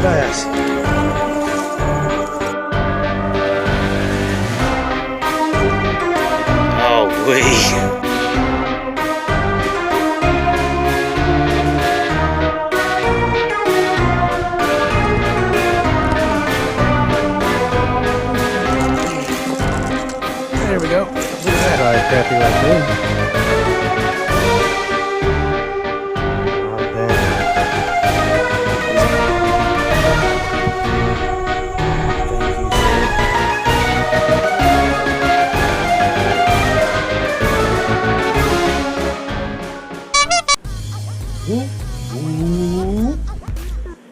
fast. Oh, wait. There we go. Look at that. Sorry, crappy right there.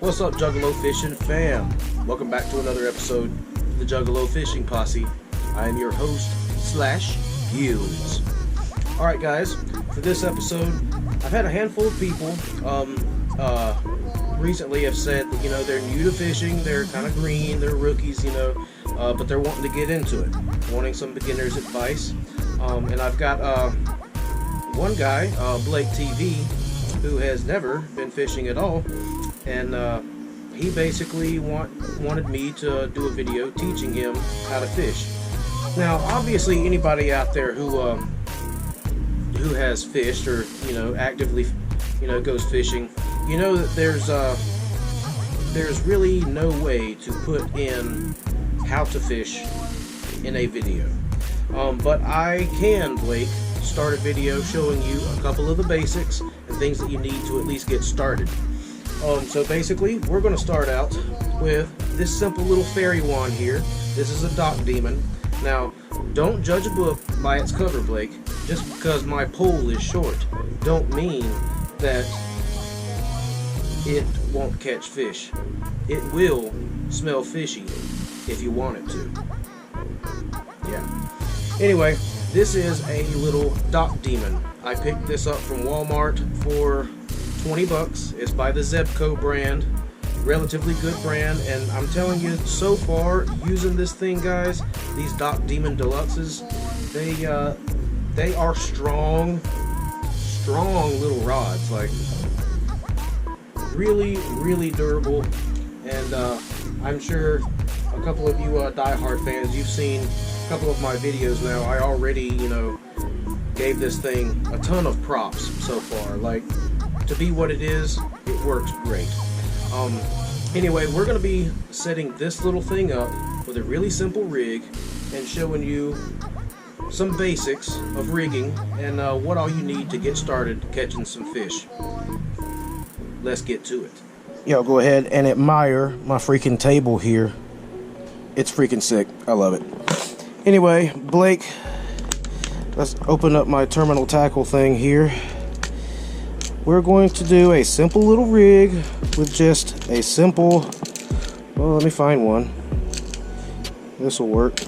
What's up, Juggalo Fishing fam? Welcome back to another episode of the Juggalo Fishing Posse. I am your host, Gillz. Alright guys, for this episode, I've had a handful of people recently have said that, you know, they're new to fishing, they're kind of green, they're rookies, you know, but they're wanting to get into it, wanting some beginner's advice. And I've got one guy, Blake TV, who has never been fishing at all, and he basically wanted me to do a video teaching him how to fish. Now, obviously, anybody out there who has fished or, you know, actively, you know, goes fishing, you know that there's really no way to put in how to fish in a video. But I can, Blake, start a video showing you a couple of the basics and things that you need to at least get started. So basically, we're going to start out with this simple little fairy wand here. This is a dock demon. Now, don't judge a book by its cover, Blake. Just because my pole is short, don't mean that it won't catch fish. It will smell fishy if you want it to. Yeah. Anyway, this is a little dock demon. I picked this up from Walmart for 20 bucks. It's by the Zebco brand. Relatively good brand, and I'm telling you, so far, using this thing, guys, these Dock Demon Deluxes, they are strong little rods, like really durable. And I'm sure a couple of you diehard fans, you've seen a couple of my videos now. I already, you know, gave this thing a ton of props so far. Like, to be what it is, it works great. Anyway, we're going to be setting this little thing up with a really simple rig and showing you some basics of rigging and what all you need to get started catching some fish. Let's get to it. Yo, go ahead and admire my freaking table here. It's freaking sick. I love it. Anyway, Blake, let's open up my terminal tackle thing here. We're going to do a simple little rig with just a simple, well, let me find one. This will work.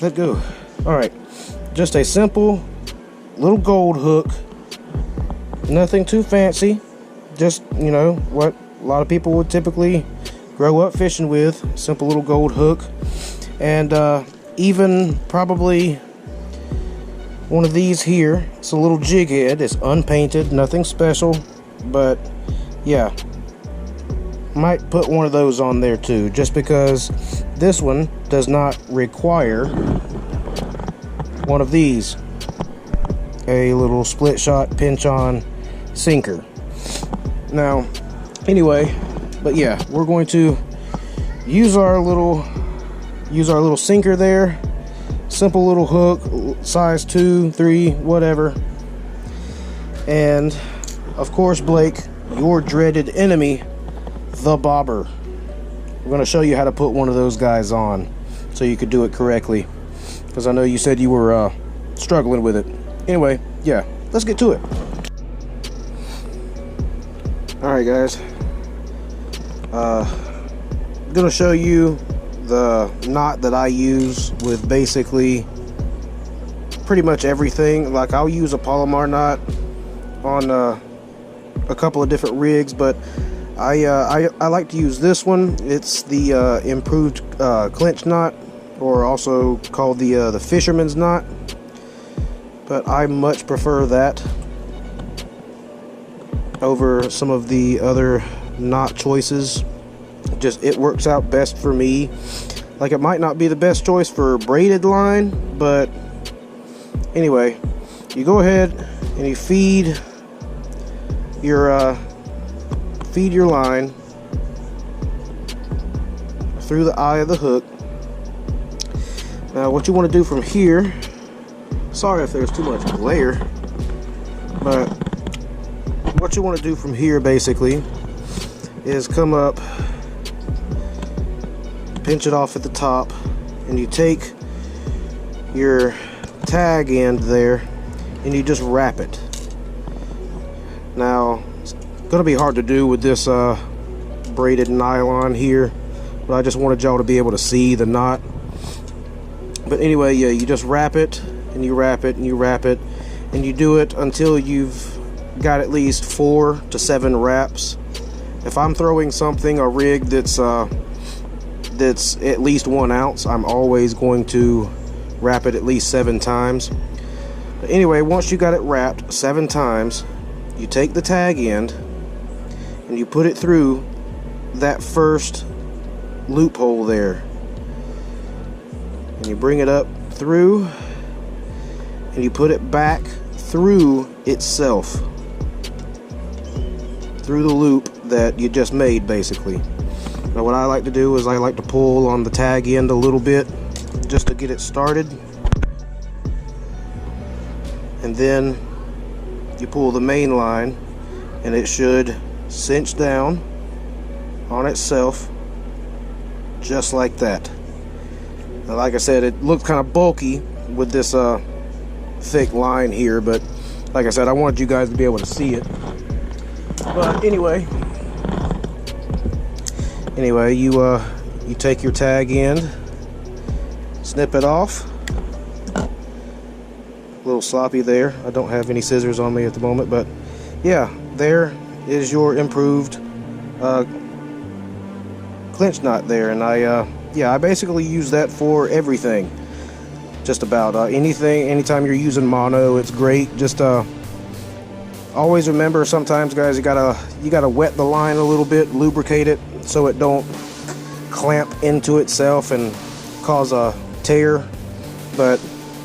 Let go. Alright, just a simple little gold hook. Nothing too fancy. Just, you know, what a lot of people would typically grow up fishing with. Simple little gold hook. And even probably one of these here. It's a little jig head. It's unpainted, nothing special, but yeah, might put one of those on there too, just because this one does not require one of these, a little split shot pinch on sinker. Now, anyway, but yeah, we're going to use our little sinker there. Simple little hook, size 2, 3, whatever. And of course, Blake, your dreaded enemy, the bobber. We're going to show you how to put one of those guys on so you could do it correctly, because I know you said you were struggling with it. Anyway, yeah, let's get to it. Alright guys, I'm going to show you the knot that I use with basically pretty much everything. Like, I'll use a Palomar knot on a couple of different rigs, but I like to use this one. It's the improved clinch knot, or also called the fisherman's knot, but I much prefer that. over some of the other knot choices. Just it works out best for me. Like, it might not be the best choice for braided line, but anyway, you go ahead and you feed your line through the eye of the hook. Now what you want to do from here, sorry if there's too much glare, but what you want to do from here basically is come up, pinch it off at the top, and you take your tag end there and you just wrap it. Now it's gonna be hard to do with this braided nylon here, but I just wanted y'all to be able to see the knot. But anyway, yeah, you just wrap it and you wrap it and you wrap it, and you do it until you've got at least 4 to 7 wraps. If I'm throwing something, a rig that's at least 1 ounce, I'm always going to wrap it at least 7 times. But anyway, once you got it wrapped 7 times, you take the tag end and you put it through that first loophole there, and you bring it up through and you put it back through itself, through the loop that you just made basically. Now what I like to do is I like to pull on the tag end a little bit just to get it started, and then you pull the main line and it should cinch down on itself just like that. Now, like I said, it looks kind of bulky with this thick line here, but like I said, I wanted you guys to be able to see it. But anyway, you take your tag end, snip it off. A little sloppy there. I don't have any scissors on me at the moment, but yeah, there is your improved clinch knot there. And I basically use that for everything, just about anything. Anytime you're using mono, it's great. Just always remember, sometimes guys, you gotta wet the line a little bit, lubricate it so it don't clamp into itself and cause a tear. But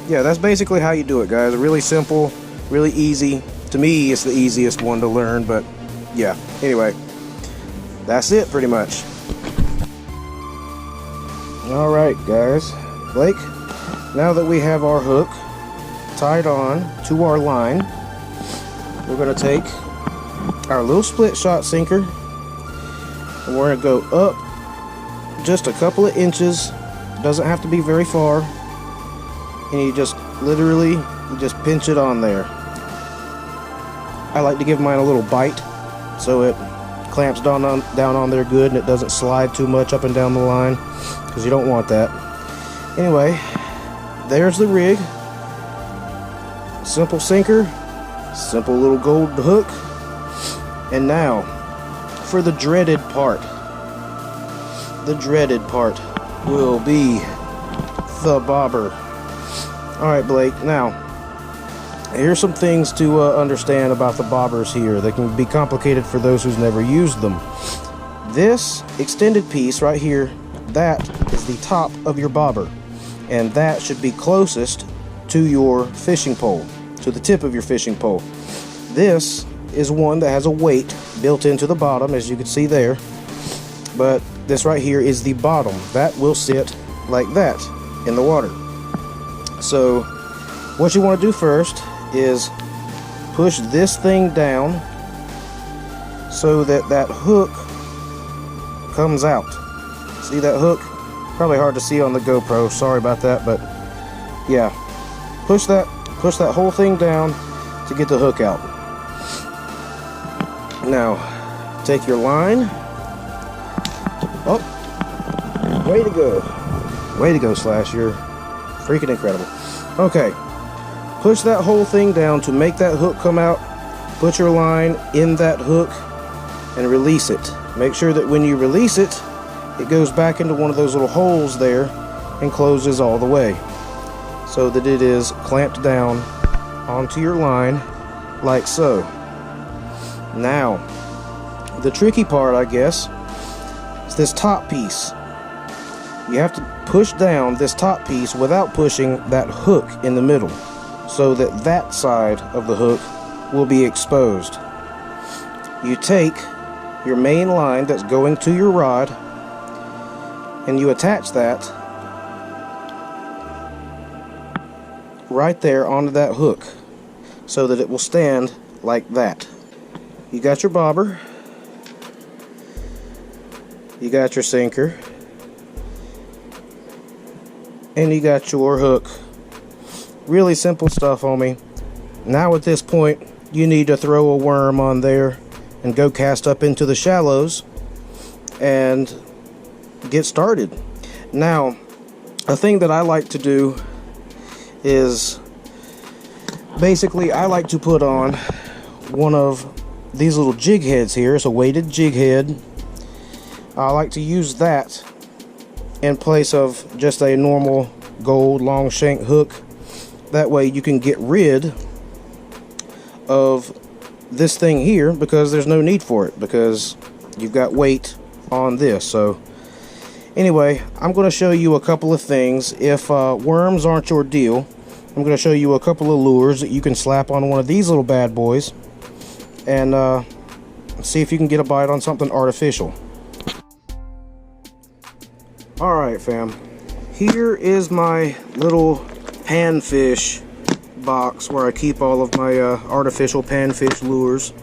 yeah, that's basically how you do it, guys. Really simple, really easy. To me, it's the easiest one to learn, but yeah, anyway, that's it pretty much. Alright guys, Blake, now that we have our hook tied on to our line, we're going to take our little split shot sinker and we're going to go up just a couple of inches. Doesn't have to be very far, and you just literally just pinch it on there. I like to give mine a little bite so it clamps down on there good and it doesn't slide too much up and down the line, because you don't want that. Anyway, there's the rig. Simple sinker, simple little gold hook. And now for the dreaded part. The dreaded part will be the bobber. Alright Blake, now here's some things to understand about the bobbers here. They can be complicated for those who's never used them. This extended piece right here, that is the top of your bobber, and that should be closest to your fishing pole, to the tip of your fishing pole. This is one that has a weight built into the bottom, as you can see there, but this right here is the bottom. That will sit like that in the water. So what you want to do first is push this thing down so that that hook comes out. See that hook? Probably hard to see on the GoPro, sorry about that, but yeah, push that whole thing down to get the hook out. Now take your line. Oh, way to go Slash, you're freaking incredible. Okay, push that whole thing down to make that hook come out. Put your line in that hook and release it. Make sure that when you release it, it goes back into one of those little holes there and closes all the way, so that it is clamped down onto your line like so. Now, the tricky part, I guess, is this top piece. You have to push down this top piece without pushing that hook in the middle, so that that side of the hook will be exposed. You take your main line that's going to your rod and you attach that right there onto that hook so that it will stand like that. You got your bobber, you got your sinker, and you got your hook. Really simple stuff, homie. Now at this point, you need to throw a worm on there and go cast up into the shallows and get started. Now, a thing that I like to do is basically I like to put on one of these little jig heads here. It's a weighted jig head. I like to use that in place of just a normal gold long shank hook. That way you can get rid of this thing here because there's no need for it, because you've got weight on this. So anyway, I'm going to show you a couple of things. If worms aren't your deal, I'm going to show you a couple of lures that you can slap on one of these little bad boys and see if you can get a bite on something artificial. Alright fam, here is my little panfish box where I keep all of my artificial panfish lures,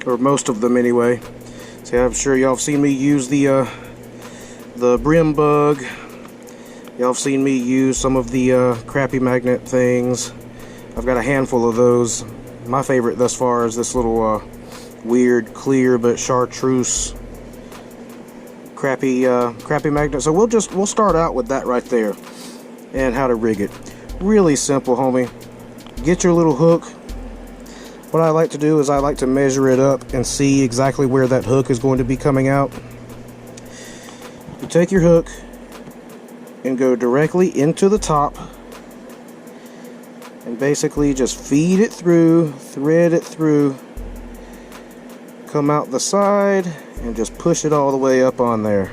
or most of them anyway. See, I'm sure y'all have seen me use the brim bug. Y'all have seen me use some of the crappy magnet things. I've got a handful of those. My favorite thus far is this little weird clear but chartreuse crappy magnet. So we'll start out with that right there and how to rig it. Really simple, homie. Get your little hook. What I like to do is I like to measure it up and see exactly where that hook is going to be coming out. You take your hook and go directly into the top and basically just feed it through, thread it through, come out the side and just push it all the way up on there.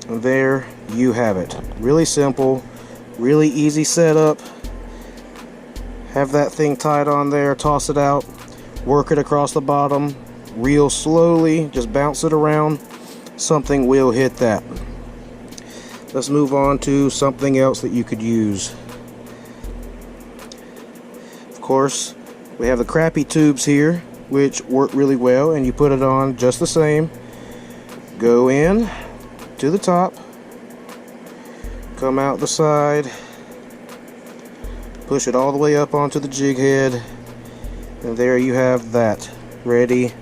And there you have it. Really simple, really easy setup. Have that thing tied on there, toss it out, work it across the bottom, reel slowly, just bounce it around. Something will hit that. Let's move on to something else that you could use. Of course, we have the crappy tubes here, which work really well, and you put it on just the same. Go in to the top, come out the side, push it all the way up onto the jig head, and there you have that, ready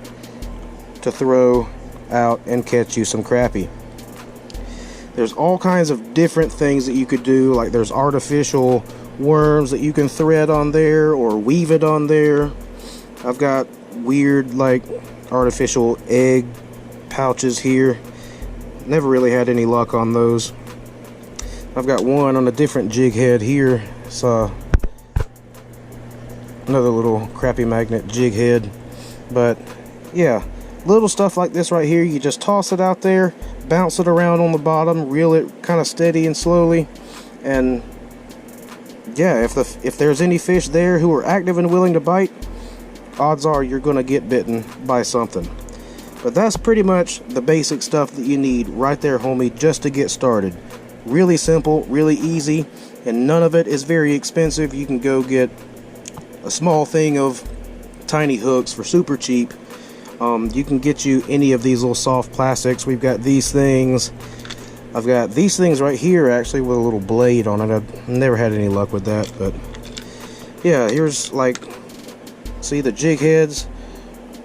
to throw out and catch you some crappie. There's all kinds of different things that you could do, like there's artificial worms that you can thread on there or weave it on there. I've got weird like artificial egg pouches here. Never really had any luck on those. I've got one on a different jig head here. It's another little crappy magnet jig head. But yeah, little stuff like this right here, you just toss it out there, bounce it around on the bottom, reel it kind of steady and slowly, and yeah, if there's any fish there who are active and willing to bite, odds are you're gonna get bitten by something. But that's pretty much the basic stuff that you need right there, homie, just to get started. Really simple, really easy, and none of it is very expensive. You can go get a small thing of tiny hooks for super cheap. You can get you any of these little soft plastics. We've got these things. I've got these things right here actually with a little blade on it. I've never had any luck with that, but yeah, here's like, see the jig heads,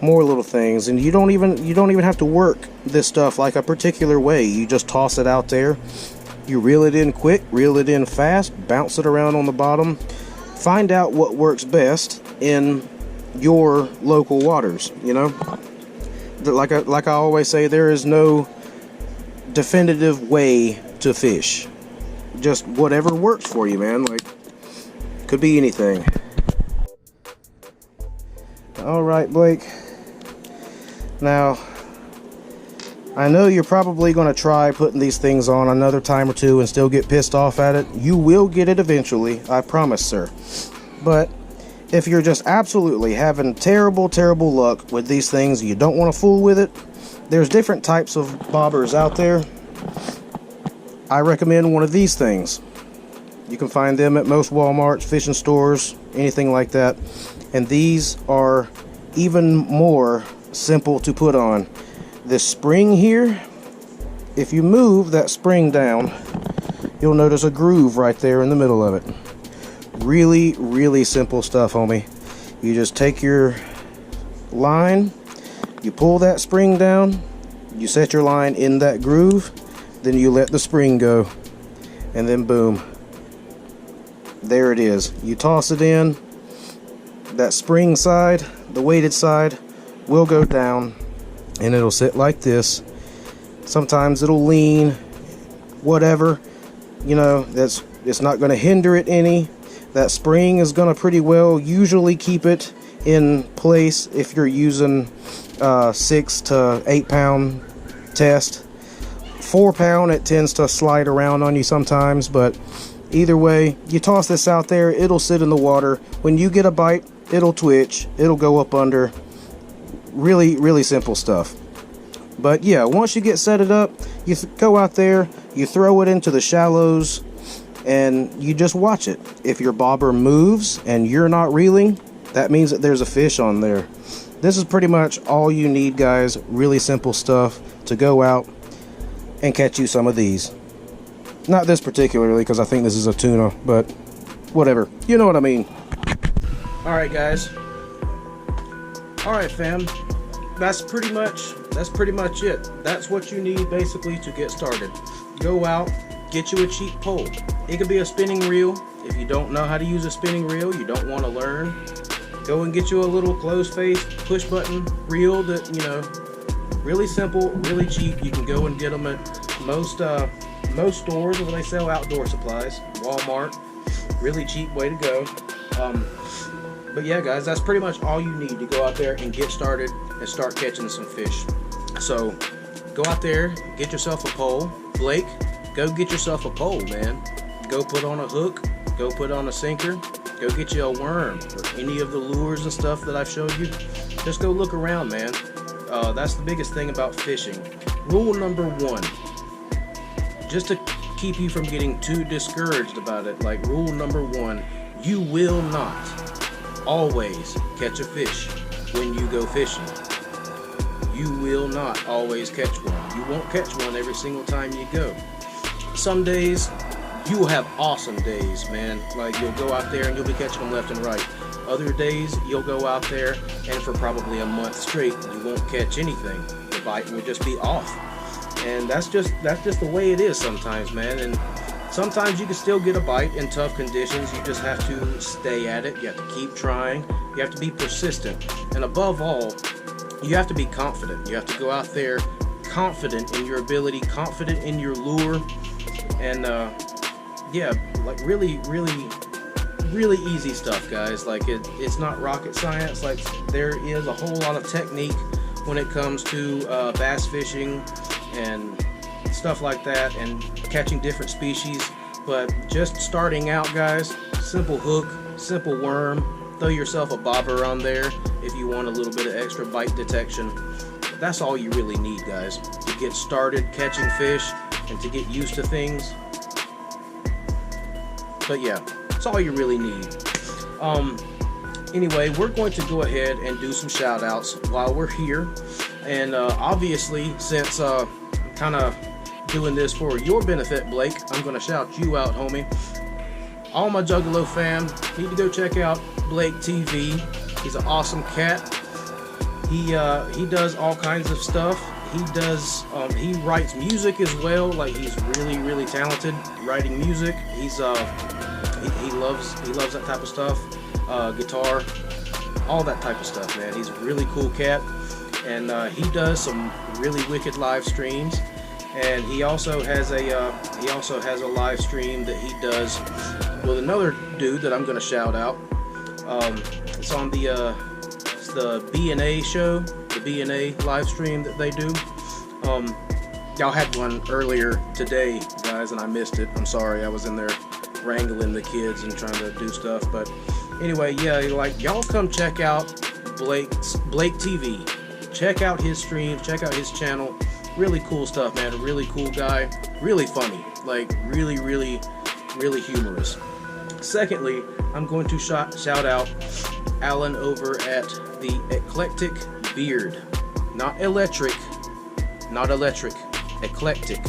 more little things, and you don't even have to work this stuff like a particular way. You just toss it out there. You reel it in quick, reel it in fast, bounce it around on the bottom. Find out what works best in your local waters, you know? Like I always say, there is no definitive way to fish. Just whatever works for you, man. Like, could be anything. All right, Blake. Now, I know you're probably going to try putting these things on another time or two and still get pissed off at it. You will get it eventually, I promise, sir. But if you're just absolutely having terrible, terrible luck with these things, you don't want to fool with it, there's different types of bobbers out there. I recommend one of these things. You can find them at most Walmarts, fishing stores, anything like that. And these are even more simple to put on. This spring here, if you move that spring down, you'll notice a groove right there in the middle of it. Really, really simple stuff, homie. You just take your line, you pull that spring down, you set your line in that groove, then you let the spring go, and then boom, there it is. You toss it in, that spring side, the weighted side, will go down, and it'll sit like this. Sometimes it'll lean, whatever, you know, it's not going to hinder it any. That spring is going to pretty well usually keep it in place if you're using 6 to 8 pound test. 4 pound, it tends to slide around on you sometimes, but either way, you toss this out there, it'll sit in the water. When you get a bite, it'll twitch, it'll go up under. Really, really simple stuff. But yeah, once you get set it up, you go out there, you throw it into the shallows, and you just watch it. If your bobber moves and you're not reeling, that means that there's a fish on there. This is pretty much all you need, guys. Really simple stuff to go out and catch you some of these. Not this particularly, because I think this is a tuna, but whatever. You know what I mean. Alright, guys. Alright, fam. That's pretty much it. That's what you need basically to get started. Go out, get you a cheap pole. It could be a spinning reel. If you don't know how to use a spinning reel, you don't want to learn, go and get you a little closed face push button reel that, you know, really simple, really cheap. You can go and get them at most stores where they sell outdoor supplies. Walmart, really cheap way to go. But yeah, guys, that's pretty much all you need to go out there and get started and start catching some fish. So go out there, get yourself a pole. Blake, go get yourself a pole, man. Go put on a hook, go put on a sinker, go get you a worm or any of the lures and stuff that I've showed you. Just go look around, man. That's the biggest thing about fishing. Rule number 1, just to keep you from getting too discouraged about it, like rule number 1, you will not always catch a fish when you go fishing. You will not always catch one. You won't catch one every single time you go. Some days you will have awesome days, man. Like, you'll go out there and you'll be catching them left and right. Other days you'll go out there and for probably a month straight you won't catch anything. The bite will just be off. And that's just the way it is sometimes, man. And sometimes you can still get a bite in tough conditions. You just have to stay at it. You have to keep trying. You have to be persistent. And above all, you have to be confident. You have to go out there confident in your ability, confident in your lure. And yeah, like really easy stuff, guys. Like it's not rocket science. Like, there is a whole lot of technique when it comes to bass fishing and stuff like that, and catching different species. But just starting out, guys, simple hook, simple worm, throw yourself a bobber on there if you want a little bit of extra bite detection. That's all you really need, guys, to get started catching fish and to get used to things. But yeah, that's all you really need. Anyway, we're going to go ahead and do some shout outs while we're here. And obviously, since I'm kind of doing this for your benefit, Blake, I'm going to shout you out, homie. All my Juggalo fam, need to go check out Blake TV. He's an awesome cat. He does all kinds of stuff. He writes music as well. Like, he's really talented writing music. He's he loves that type of stuff. Guitar, all that type of stuff, man. He's a really cool cat, and he does some really wicked live streams. And he also has a live stream that he does with another dude that I'm going to shout out. It's on the the B&A show, the B&A live stream that they do. Y'all had one earlier today, guys, and I missed it. I'm sorry, I was in there wrangling the kids and trying to do stuff. But anyway, yeah, like, y'all come check out Blake TV. Check out his streams, check out his channel. Really cool stuff, man. A really cool guy, really funny, like really humorous. Secondly, I'm going to shout out Alan over at the Eclectic Beard. Not electric, eclectic.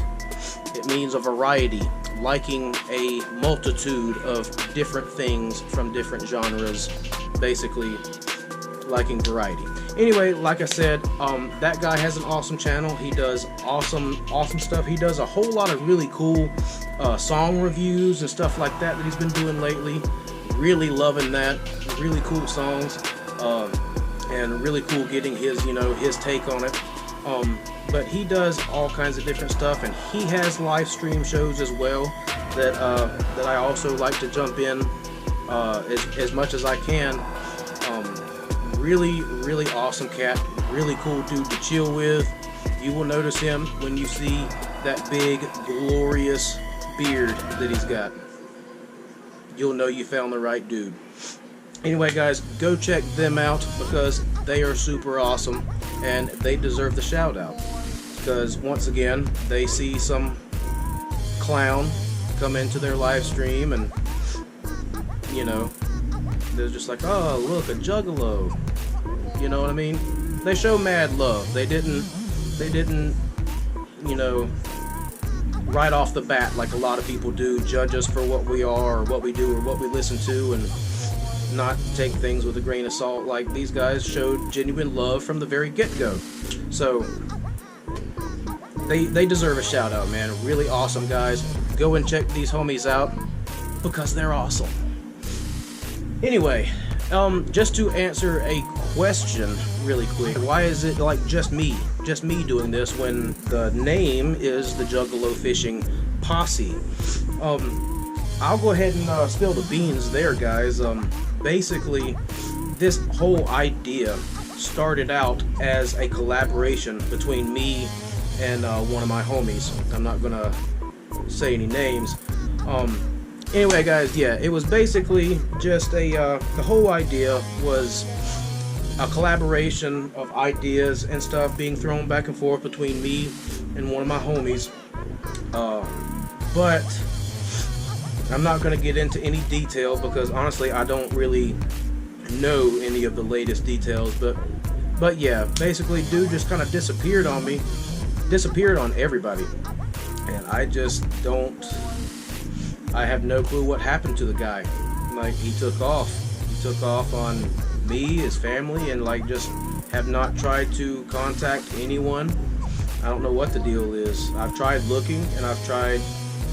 It means a variety, liking a multitude of different things from different genres, basically liking variety. Anyway, like I said, that guy has an awesome channel. He does awesome stuff. He does a whole lot of really cool song reviews and stuff like that he's been doing lately. Really loving that. Really cool songs, and really cool getting his take on it. But he does all kinds of different stuff, and he has live stream shows as well that I also like to jump in as much as I can. Really awesome cat, really cool dude to chill with. You will notice him when you see that big, glorious beard that he's got. You'll know you found the right dude. Anyway, guys, go check them out because they are super awesome and they deserve the shout out. Because once again, they see some clown come into their live stream and, you know, they're just like, oh, look, a Juggalo. You know what I mean? They show mad love. They didn't, you know, right off the bat, like a lot of people do, judge us for what we are or what we do or what we listen to and not take things with a grain of salt. Like, these guys showed genuine love from the very get-go. So they deserve a shout out, man. Really awesome guys. Go and check these homies out because they're awesome. Anyway, just to answer a question really quick, why is it like just me doing this when the name is the Juggalo Fishing Posse? I'll go ahead and spill the beans there, guys. Basically, this whole idea started out as a collaboration between me and one of my homies. I'm not gonna say any names. Anyway, guys, yeah, it was basically just the whole idea was a collaboration of ideas and stuff being thrown back and forth between me and one of my homies. But I'm not going to get into any detail because honestly I don't really know any of the latest details. But yeah, basically dude just kind of disappeared on me, disappeared on everybody, and I just don't. I have no clue what happened to the guy. Like, he took off. He took off on me, his family, and like just have not tried to contact anyone. I don't know what the deal is. I've tried looking and I've tried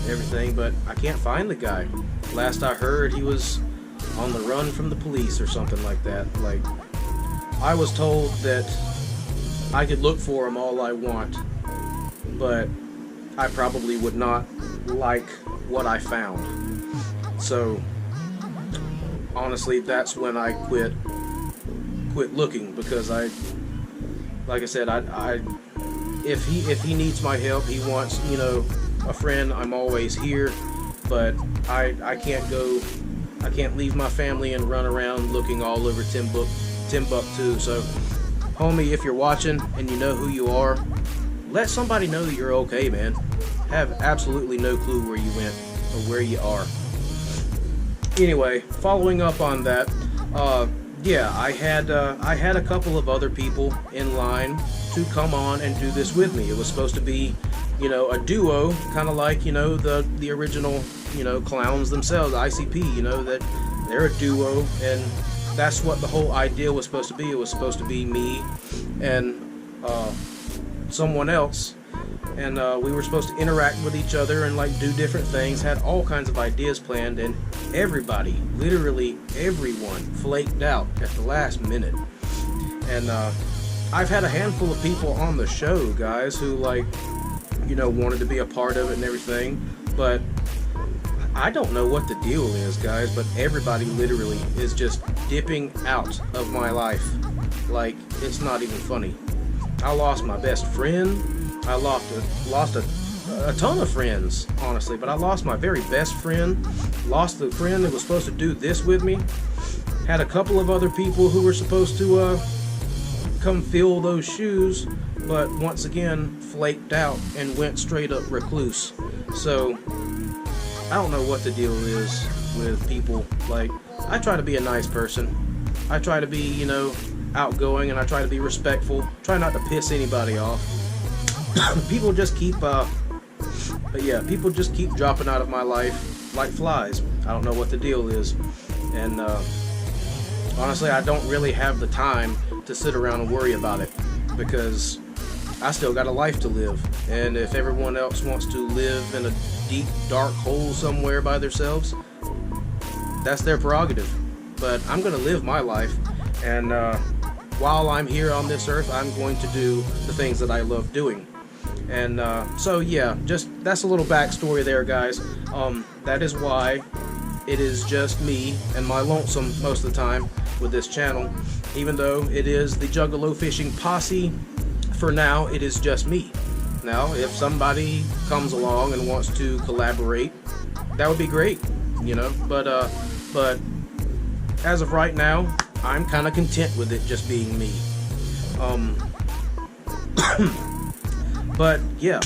everything, but I can't find the guy. Last I heard, he was on the run from the police or something like that. Like, I was told that I could look for him all I want, but I probably would not like what I found. So honestly, that's when I quit looking, because like I said, if he needs my help, he wants, you know, a friend, I'm always here, but I can't leave my family and run around looking all over Timbuktu. So homie, if you're watching and you know who you are, let somebody know that you're okay, man. Have absolutely no clue where you went or where you are. Anyway, following up on that, yeah, I had a couple of other people in line to come on and do this with me. It was supposed to be, you know, a duo, kind of like, you know, the original, you know, clowns themselves, ICP, you know, that they're a duo, and that's what the whole idea was supposed to be. It was supposed to be me and someone else, and we were supposed to interact with each other and like do different things. Had all kinds of ideas planned, and everybody, literally everyone, flaked out at the last minute. And I've had a handful of people on the show, guys, who, like, you know, wanted to be a part of it and everything, but I don't know what the deal is, guys, but everybody literally is just dipping out of my life. Like, it's not even funny. I lost my best friend. I lost a ton of friends, honestly, but I lost my very best friend. Lost the friend that was supposed to do this with me. Had a couple of other people who were supposed to come fill those shoes, but once again flaked out and went straight up recluse. So I don't know what the deal is with people. Like, I try to be a nice person. I try to be, you know, outgoing, and I try to be respectful. Try not to piss anybody off. People just keep people just keep dropping out of my life like flies. I don't know what the deal is. And honestly, I don't really have the time to sit around and worry about it, because I still got a life to live. And if everyone else wants to live in a deep, dark hole somewhere by themselves, that's their prerogative. But I'm going to live my life, and while I'm here on this earth, I'm going to do the things that I love doing. And so yeah, just that's a little backstory there, guys. That is why it is just me and my lonesome most of the time with this channel. Even though it is the Juggalo Fishing Posse, for now it is just me. Now, if somebody comes along and wants to collaborate, that would be great, you know. But as of right now, I'm kind of content with it just being me. But yeah,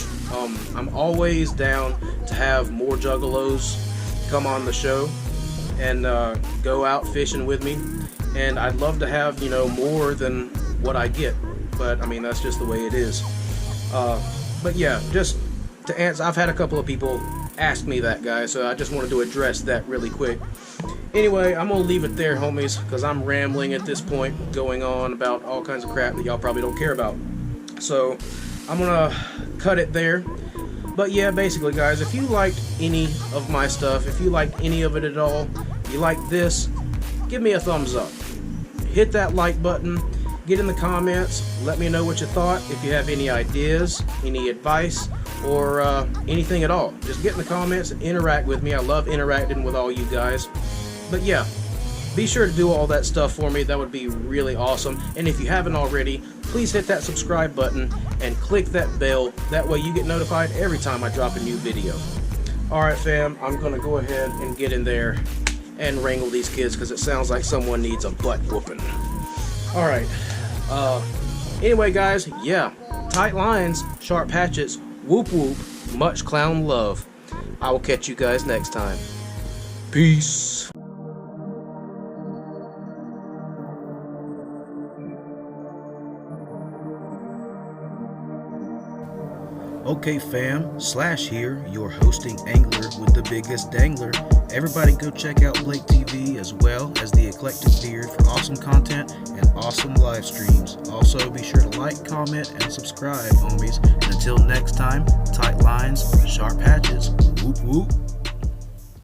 I'm always down to have more Juggalos come on the show and go out fishing with me. And I'd love to have, you know, more than what I get. But I mean, that's just the way it is. But yeah, just to answer, I've had a couple of people ask me that, guys, so I just wanted to address that really quick. Anyway, I'm gonna leave it there, homies, because I'm rambling at this point, going on about all kinds of crap that y'all probably don't care about. So I'm gonna cut it there. But yeah, basically, guys, if you liked any of my stuff, if you liked any of it at all, you like this, give me a thumbs up. Hit that like button. Get in the comments, let me know what you thought. If you have any ideas, any advice, or anything at all, just get in the comments and interact with me. I love interacting with all you guys. But yeah, be sure to do all that stuff for me. That would be really awesome. And if you haven't already, please hit that subscribe button and click that bell. That way you get notified every time I drop a new video. Alright fam, I'm gonna go ahead and get in there and wrangle these kids, because it sounds like someone needs a butt whooping. Alright. Anyway, guys, yeah, tight lines, sharp hatchets, whoop whoop, much clown love. I will catch you guys next time. Peace. Okay fam, Slash here, your hosting angler with the biggest dangler. Everybody go check out Blake TV as well as the Eclectic Beard for awesome content and awesome live streams. Also be sure to like, comment, and subscribe, homies. And until next time, tight lines, sharp hatches, whoop whoop.